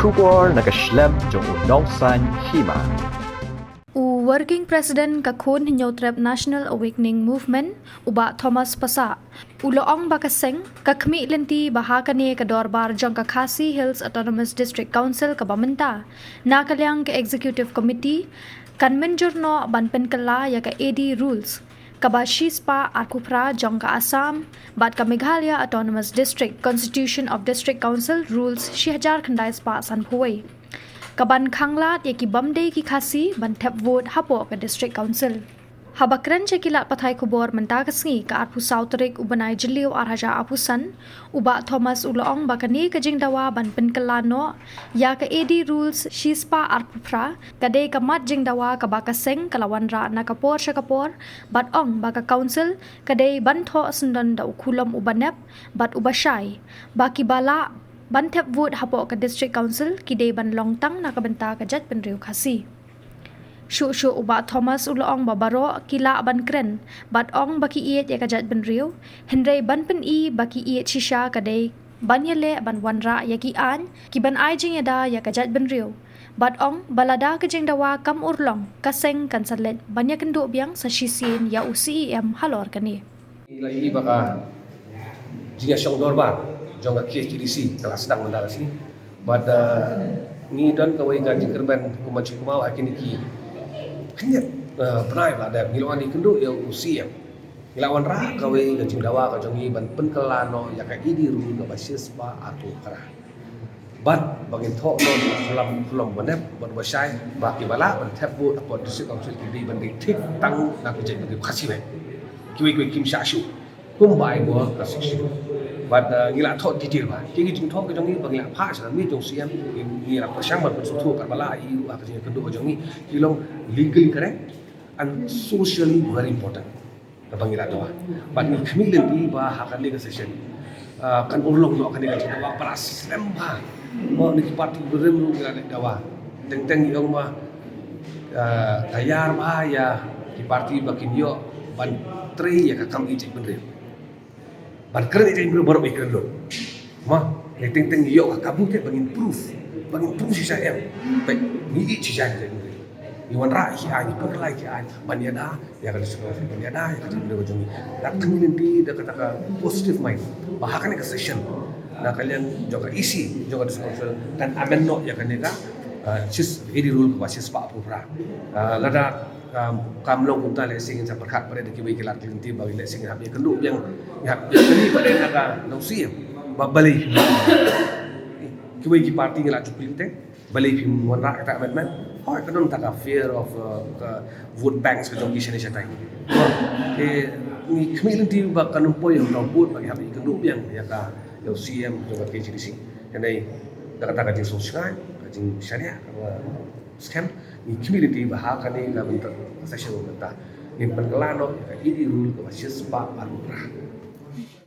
Shubor nakaslem jong unongsan hima. Working President kakun hinyotrep National Awakening Movement uba Thomas Pasa uloong bakaseng kakmi lenti bahakane kadorbar jong Khasi Hills Autonomous District Council kabamenta nakalyang ke Executive Committee kan menjurno banpen kala ya ka AD rules kabashispa akupra jong ka Assam bat ka Meghalaya Autonomous District Constitution of District Council rules shihajar khandai spa sanphuai kaban khanglat yaki bamdei ki khasi ban thep vote hapo ka district council habakran chekila pathai kubor menta kasngi ka arpu sautrik ubanai jiliu arhaja apusan uba Thomas uloong bakani ka jingdawa ban penkelano ya ka AD rules shispa arpupra kade ka mat jingdawa ka bakaseng kalawan ra na kapor syakapor bat ong baka council kade ban tho sundan da ukulom ubanep bat ubashai baki bala ban thep vote hapo ka district council kidei ban longtang nakabenta ka jat penriu khasi shu uba Thomas uloong babaro kila ban kren bat ong baki iet ya ka jat penriu henrei ban pen I baki iet shisha kadei ban yele ban wanra ya ki an ki ban ai jing yada ya ka jat penriu bat ong balada ka jing dawa kam urlong kaseng kan salet banyak kendo biang sa shisin ya UCEM halor kani lagi baka jika syong dorbar jongga KHTDC kelas sedang mendarasi but ni dan kawai gaji kerban kumaci kumau akin iki hanya pernah ada ngilawan ikendu ya usia ngilawan ra kawai gaji dawa ka jongi ban penkelano ya ka idi ru ka basis pa atau kara but bagin tho no fulam banep ban basai baki bala ban tabu apa district council ki ban tik tang na ku jai ban khasi me kiwi kim sha shu kum bai go ka section but ngila thot detail ba ki jing thok ka jongi bangla pha sa mi jong siam ngila pasang ban su thu ka bala I ka jing kendu jongi kilong legally correct and socially very important ka bangila dawa but ni khmil di ba ha kan le session kan urlong no kan ni ka dawa para system ba mo ni parti berem ru ngila dawa teng yong ma tayar ba ya ki parti bakin yo ban tri ya ka kam I jing benre ban keren itu yang baru ikut lo, mah, yang teng yo kabu ke bangin proof sih saya, baik ni sih saya jadi, iwan rai ani per lagi ani, banyada ya kalau sekolah banyada ya kalau dia berjumpa, datang nanti dia kata positive mind, bahkan ke session, nah kalian juga isi juga diskussion dan amendment ya kan dia sis ini rule basis pak pura, lada kamlong kunta lesing sa perkat pada kibai kelat kelinti bagi lesing habis kenduk yang tadi pada naga nausia balik kibai ki parti ngelat kelinti balik pim wanra kata amendment oh kadon taka fear of vote banks ke jong kisah tai ni kelinti bak kanun poy yang vote bagi habis kenduk yang ya ka nausia juga KCDC jadi kata jing sosial jing syariah scam ni community bahkan ni na bentuk session bentar ni pengelano ini rule ke basis pak arura